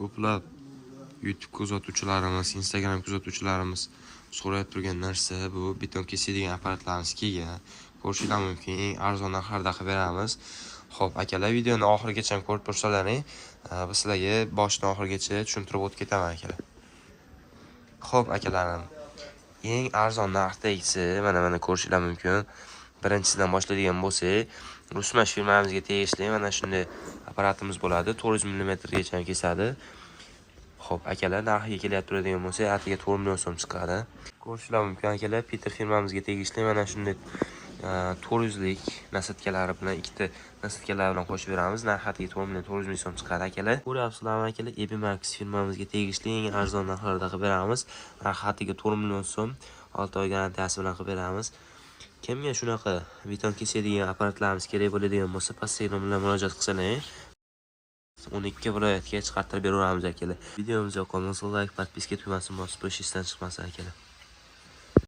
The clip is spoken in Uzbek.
ko'plab YouTube kuzatuvchilarimiz, Instagram kuzatuvchilarimiz so'rab turgan narsa bu beton kesadigan apparatlarimiz kelgan. Ko'rishingiz mumkin, eng arzon narxlarda qilib beramiz. Xo'p, akalar, videoni oxirigacha ko'rib tursalaring, biz sizlarga boshidan oxirigacha tushuntirib o'tib ketaman akalar. Xo'p, akalarim, eng arzon narxdagisi mana ko'rishingiz mumkin. Birinchisidan boshlaydigan bo'lsak, Rusmash firmamizga tegishli mana shunday apparatimiz bo'ladi. 400 mm gacha kesadi. Xo'p, akalar, narxiga kelib turadigan bo'lsa, atiga 4 million so'm chiqadi. Ko'rishingiz mumkin akalar, Peter firmamizga tegishli mana shunday 400 lik nasatkalari bilan ikkita nasatkalar bilan qo'shib beramiz. Narxi atiga 4 million 400 ming so'm chiqadi akalar. Ko'ryapsizlarmi akalar, Ebimax firmamizga tegishli eng arzon narxlarda qilib beramiz. Narxi atiga 4 million so'm 6 oy garantiyasi bilan qilib beramiz. Kimga shunaqa beton kesadigan apparatlarimiz kerak bo'ladigan bo'lsa, pastdagi nomor bilan murojaat qilsalar, 12 viloyatga chiqartirib beramiz akalar. Videomiz yoqqan bo'lsa, like, podpiska tugmasini bosib qo'yishingizdan chiqmasin akalar.